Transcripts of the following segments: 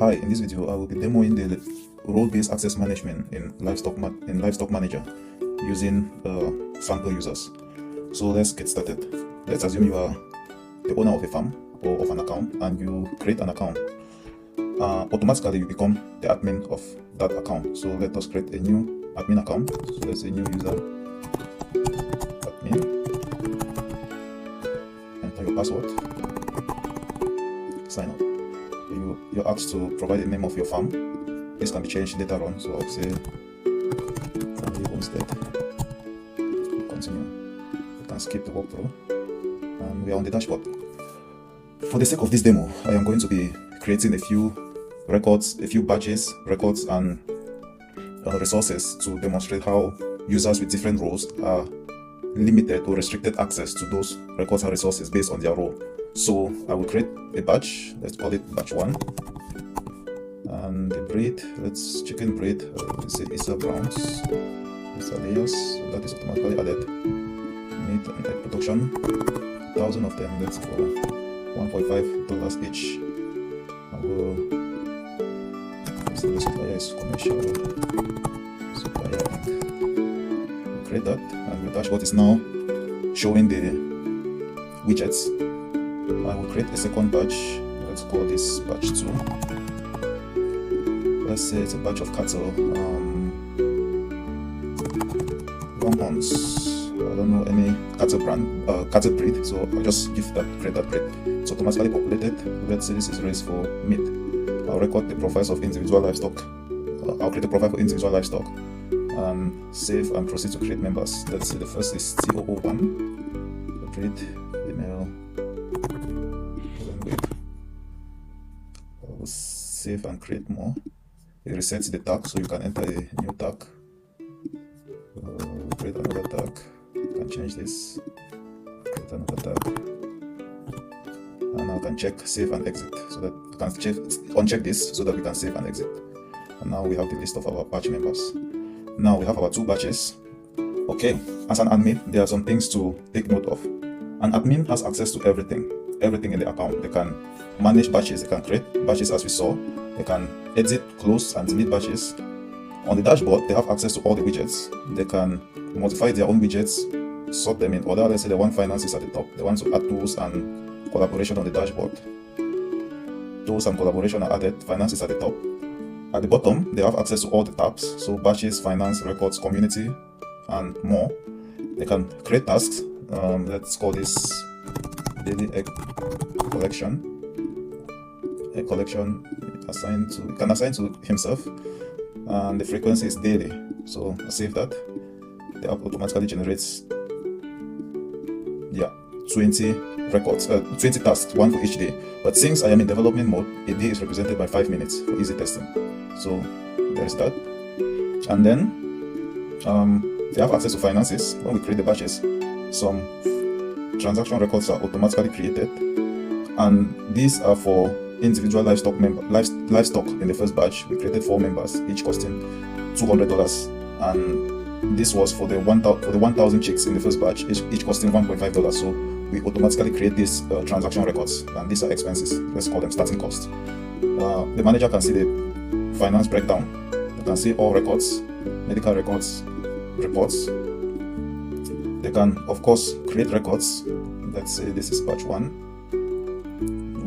Hi, in this video I will be demoing the role-based access management in Livestock Manager using sample users. So let's get started. Let's assume you are the owner of a farm or of an account and you create an account. Automatically you become the admin of that account. So let us create a new admin account. So let's say new user admin. Enter your password. Sign up. You're asked to provide the name of your farm. This can be changed later on, so I'll say family homestead. Continue. You can skip the walkthrough, and we are on the dashboard. For the sake of this demo, I am going to be creating a few records, a few batches, records, and resources to demonstrate how users with different roles are limited or restricted access to those records and resources based on their role. So I will create a batch, let's call it batch 1, and the breed, let's chicken breed, let's say Isa Browns, Isa layers, so that is automatically added. Meat and egg production, 1,000 of them, let's go $1.5 each. I will say the supplier is commercial, supplier Inc. We'll create that, and the dashboard is now showing the widgets. I will create a second batch. Let's call this batch 2. Let's say it's a batch of cattle, longhorns. I don't know any cattle brand, cattle breed, so I'll just create that breed. It's automatically populated. Let's say this is raised for meat. I'll record the profiles of individual livestock. I'll create a profile for individual livestock and save and proceed to create members. Let's say the first is C001, the breed female. Save and create more. It resets the tag, so you can enter a new tag. Create another tag. You can change this. Create another tag. And now I can check save and exit, so that you can uncheck this so that we can save and exit. And now we have the list of our batch members. Now we have our 2 batches. Okay, as an admin, there are some things to take note of. An admin has access to everything in the account. They can manage batches, they can create batches as we saw, they can edit, close and delete batches. On the dashboard, they have access to all the widgets. They can modify their own widgets, sort them in order. Let's say the one finance is at the top, the ones to add tools and collaboration on the dashboard. Tools and collaboration are added, finance is at the top. At the bottom, they have access to all the tabs, so batches, finance, records, community, and more. They can create tasks. Let's call this daily egg collection. Egg collection can assign to himself, and the frequency is daily. So I save that. The app automatically generates 20 records, 20 tasks, 1 for each day. But since I am in development mode, a day is represented by 5 minutes for easy testing. So there's that. And then they have access to finances. When we create the batches, some transaction records are automatically created, and these are for individual livestock in the first batch. We created 4 members, each costing $200, and this was for the 1,000 chicks in the first batch, each costing $1.5. So we automatically create these transaction records, and these are expenses. Let's call them starting costs. The manager can see the finance breakdown. They can see all records, medical records, reports. They can, of course, create records. Let's say this is batch 1.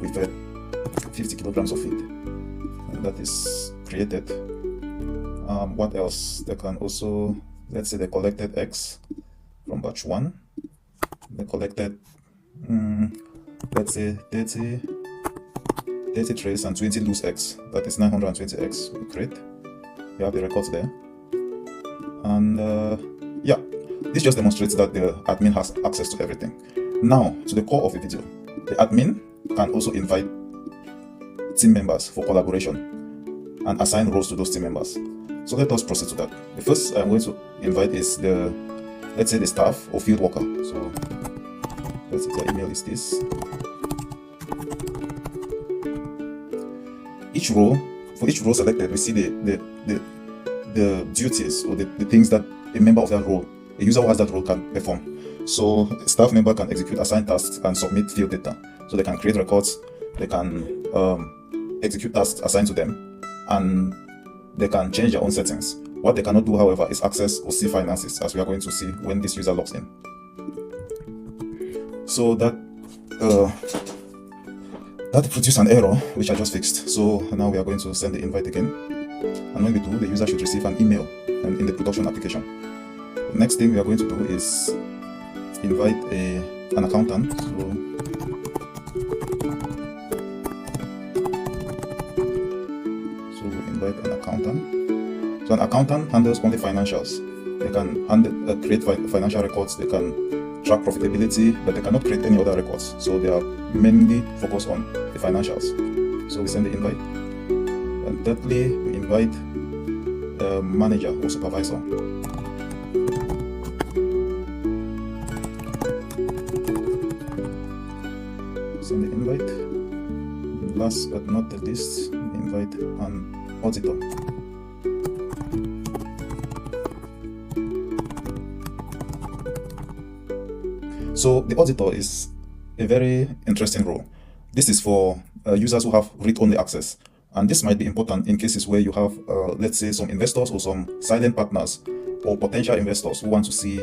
We fed 50 kilograms of feed, and that is created. What else? They can also, let's say they collected eggs from batch 1. They collected, let's say 30 trays and 20 loose eggs. That is 920 eggs we create. You have the records there. And this just demonstrates that the admin has access to everything. Now, to the core of the video. The admin can also invite team members for collaboration and assign roles to those team members. So let us proceed to that. The first I'm going to invite is let's say the staff or field worker. So let's say the email is this. For each role selected, we see the duties or the things that a member of that role, a user who has that role, can perform. So a staff member can execute assigned tasks and submit field data. So they can create records, they can execute tasks assigned to them, and they can change their own settings. What they cannot do, however, is access or see finances, as we are going to see when this user logs in. So that produced an error, which I just fixed. So now we are going to send the invite again, and when we do, the user should receive an email and in the production application. The next thing we are going to do is invite an accountant. So we invite an accountant. So an accountant handles only financials. They can create financial records. They can track profitability, but they cannot create any other records. So they are mainly focused on the financials. So we send the invite. And thirdly, we invite a manager or supervisor. Send the invite. And last but not the least, we invite an auditor. So the auditor is a very interesting role. This is for users who have read-only access, and this might be important in cases where you have, let's say, some investors or some silent partners or potential investors who want to see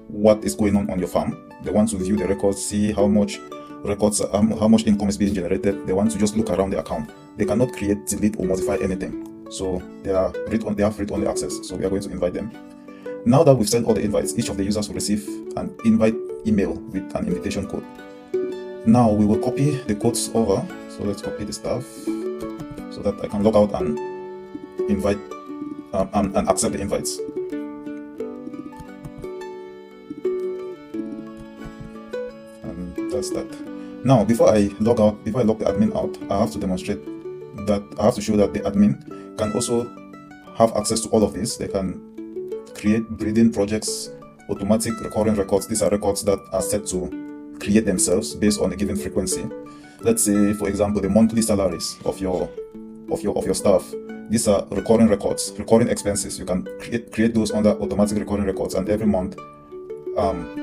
what is going on your farm. They want to view the records, see how much income is being generated. They want to just look around the account. They cannot create, delete, or modify anything. So they have read-only access. So we are going to invite them. Now that we've sent all the invites, each of the users will receive an invite email with an invitation code. Now we will copy the codes over. So let's copy the stuff so that I can log out and invite and accept the invites. And that's that. Now before I log the admin out, I have to demonstrate that I have to show that the admin can also have access to all of this. They can create breeding projects, automatic recurring records. These are records that are set to create themselves based on a given frequency. Let's say, for example, the monthly salaries of your staff. These are recurring records, recurring expenses. You can create those under automatic recurring records, and every month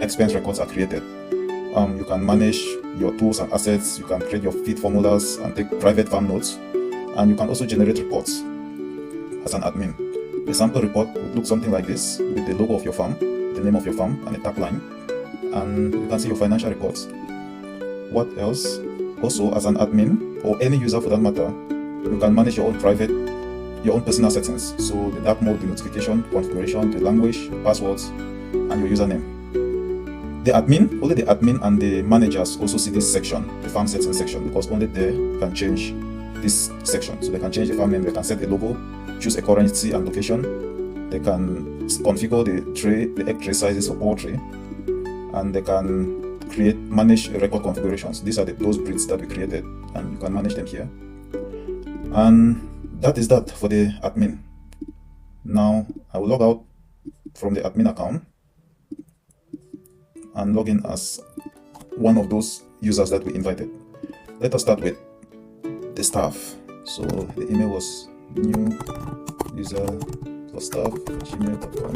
expense records are created. You can manage your tools and assets. You can create your feed formulas and take private farm notes, and you can also generate reports as an admin. A sample report would look something like this, with the logo of your farm, the name of your farm, and a tagline, and you can see your financial records. What else? Also, as an admin, or any user for that matter, you can manage your own personal settings. So the dark mode, the notification, configuration, the language, passwords, and your username. Only the admin and the managers also see this section, the farm settings section, because only they can change this section. So they can change the farm name, they can set a logo, choose a currency and location, they can configure the egg tray sizes for poultry, and they can manage record configurations. These are those breeds that we created, and you can manage them here. And that is that for the admin. Now I will log out from the admin account and log in as one of those users that we invited. Let us start with the staff. So the email was new user for staff gmail.com.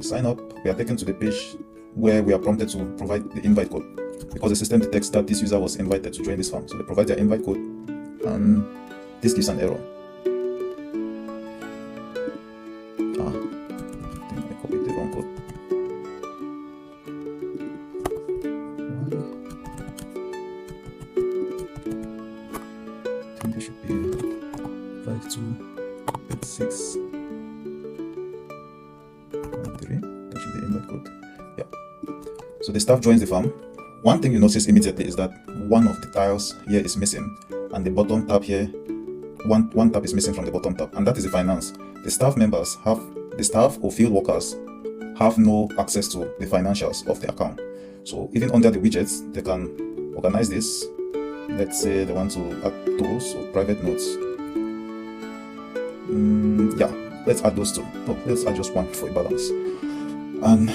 Sign up. We are taken to the page where we are prompted to provide the invite code, because the system detects that this user was invited to join this farm. So they provide their invite code, and this gives an error. I think I copied the wrong code. I think there should be 528613. That should be the invite code. Yeah. So the staff joins the farm. One thing you notice immediately is that one of the tiles here is missing, and the bottom tab here, one tab is missing from the bottom tab, and that is the finance. The staff or field workers have no access to the financials of the account. So even under the widgets, they can organize this. Let's say they want to add tools or private notes. Yeah, let's add those two. No, let's add just one for a balance. And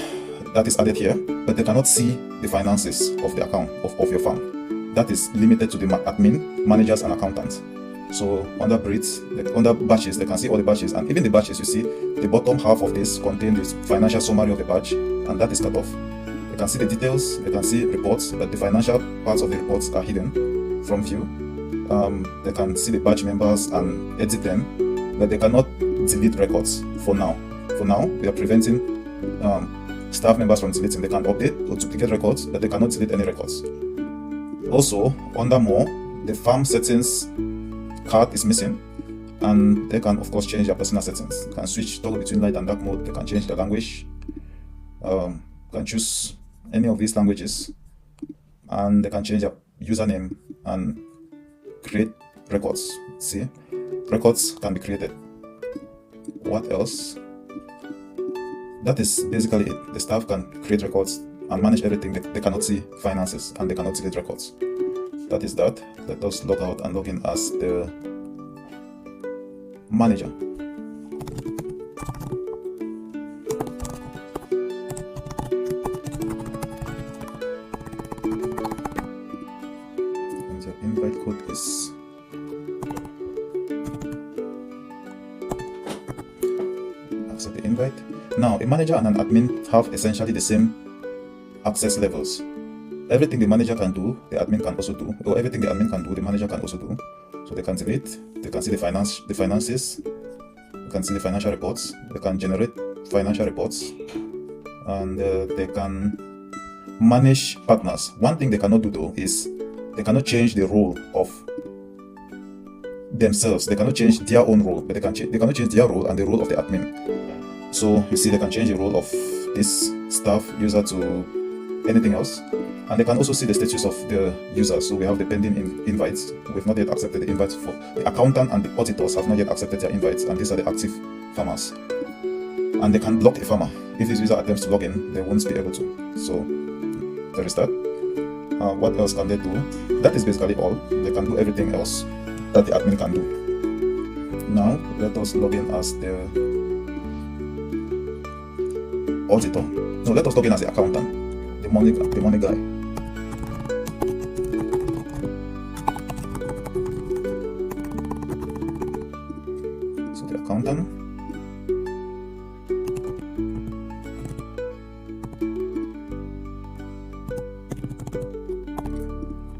that is added here, but they cannot see the finances of the account of your farm. That is limited to the admin, managers, and accountants. So under breeds, under batches, they can see all the batches, and even the batches, you see the bottom half of this contains this financial summary of the batch, and that is cut off. They can see the details, they can see reports, but the financial parts of the reports are hidden from view. they can see the batch members and edit them, but they cannot delete records for now. For now, we are preventing staff members from deleting. They can update or duplicate records, but they cannot delete any records. Also, under more, the farm settings card is missing, and they can of course change their personal settings. They can toggle between light and dark mode. They can change the language. Can choose any of these languages, and they can change their username and create records. See, records can be created. What else? That is basically it. The staff can create records and manage everything. They cannot see finances, and they cannot delete records. That is that. Let us log out and log in as the manager. And your invite code is accept the invite. Now, a manager and an admin have essentially the same access levels. Everything the manager can do, the admin can also do, or everything the admin can do, the manager can also do. So they can delete, they can see the finances, they can see the financial reports, they can generate financial reports, and they can manage partners. One thing they cannot do though is they cannot change the role of themselves. They cannot change their own role, but they cannot change their role and the role of the admin. So you see, they can change the role of this staff user to anything else, and they can also see the status of the user. So we have the pending invites. We've not yet accepted the invites for the accountant, and the auditors have not yet accepted their invites, and these are the active farmers. And they can block a farmer. If this user attempts to log in, they won't be able to. So there is that. What else can they do? That is basically all. They can do everything else that the admin can do. Now let us log in as the auditor. No, let us log in as the accountant. The money guy. So the accountant.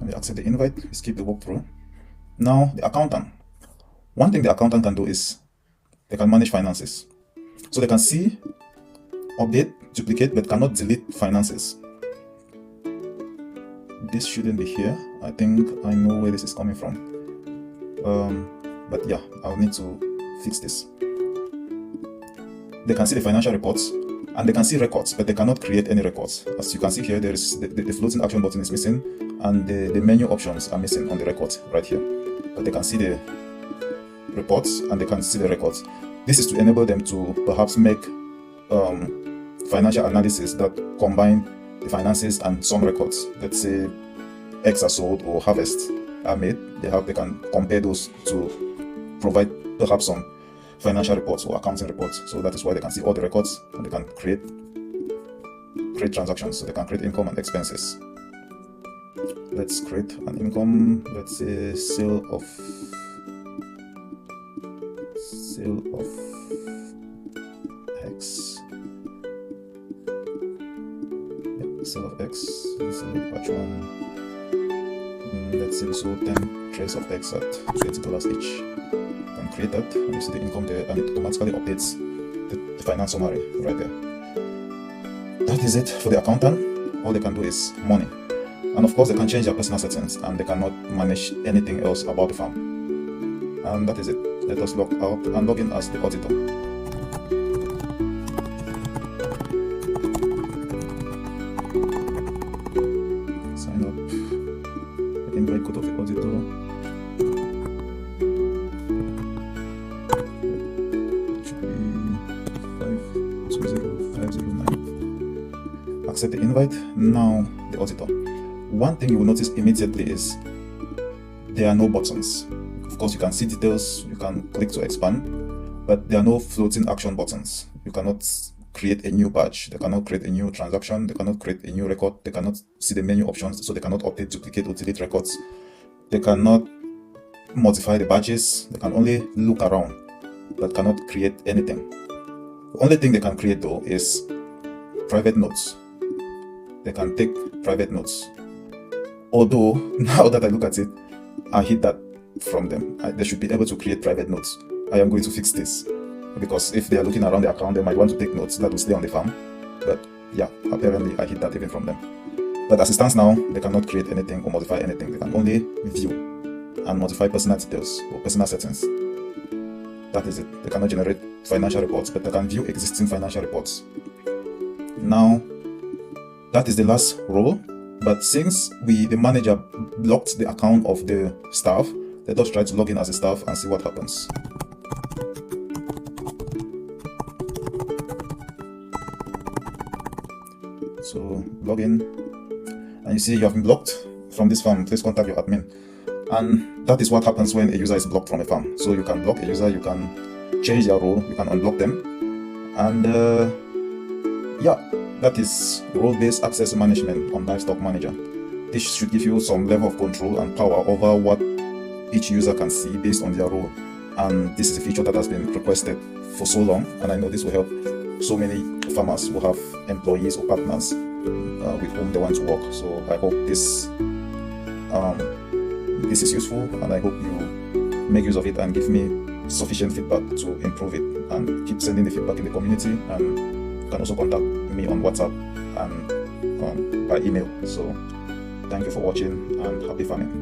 And we accept the invite. We skip the walkthrough. Now the accountant. One thing the accountant can do is they can manage finances. So they can see, update, duplicate, but cannot delete finances. This shouldn't be here. I think I know where this is coming from. But yeah, I'll need to fix this. They can see the financial reports, and they can see records, but they cannot create any records. As you can see here, there is the floating action button is missing, and the menu options are missing on the record right here. But they can see the reports, and they can see the records. This is to enable them to perhaps make financial analysis that combine the finances and some records. Let's say eggs are sold or harvests are made. They can compare those to provide perhaps some financial reports or accounting reports. So that is why they can see all the records, and they can create transactions. So they can create income and expenses. Let's create an income. Let's say sale of eggs. Sale of eggs, sale of batch one. Let's say we sold 10 trays of eggs at $20 each. Then create that, and you see the income there, and it automatically updates the finance summary right there. That is it for the accountant. All they can do is money. And of course, they can change their personal settings, and they cannot manage anything else about the farm. And that is it. Let us log out and log in as the auditor. Invite code of the auditor. It should be 520509. Accept the invite. Now the auditor. One thing you will notice immediately is there are no buttons. Of course, you can see details, you can click to expand, but there are no floating action buttons. You cannot create a new batch, they cannot create a new transaction, they cannot create a new record, they cannot see the menu options, so they cannot update, duplicate, or delete records. They cannot modify the batches, they can only look around, but cannot create anything. The only thing they can create though is private notes. They can take private notes. Although, now that I look at it, I hit that from them. They should be able to create private notes. I am going to fix this, because if they are looking around the account, they might want to take notes that will stay on the farm. But yeah, apparently I hid that even from them. But as it stands now, they cannot create anything or modify anything. They can only view and modify personal details or personal settings. That is it. They cannot generate financial reports, but they can view existing financial reports. Now, that is the last role. But since the manager blocked the account of the staff, let us try to log in as a staff and see what happens. So log in, and you see you have been blocked from this farm. Please contact your admin. And that is what happens when a user is blocked from a farm. So you can block a user, you can change their role, you can unblock them. And yeah, that is role-based access management on Livestock Manager. This should give you some level of control and power over what each user can see based on their role. And this is a feature that has been requested for so long, and I know this will help so many farmers who have employees or partners with whom they want to work. So I hope this is useful, and I hope you make use of it and give me sufficient feedback to improve it, and keep sending the feedback in the community. And you can also contact me on WhatsApp and by email. So thank you for watching, and happy farming.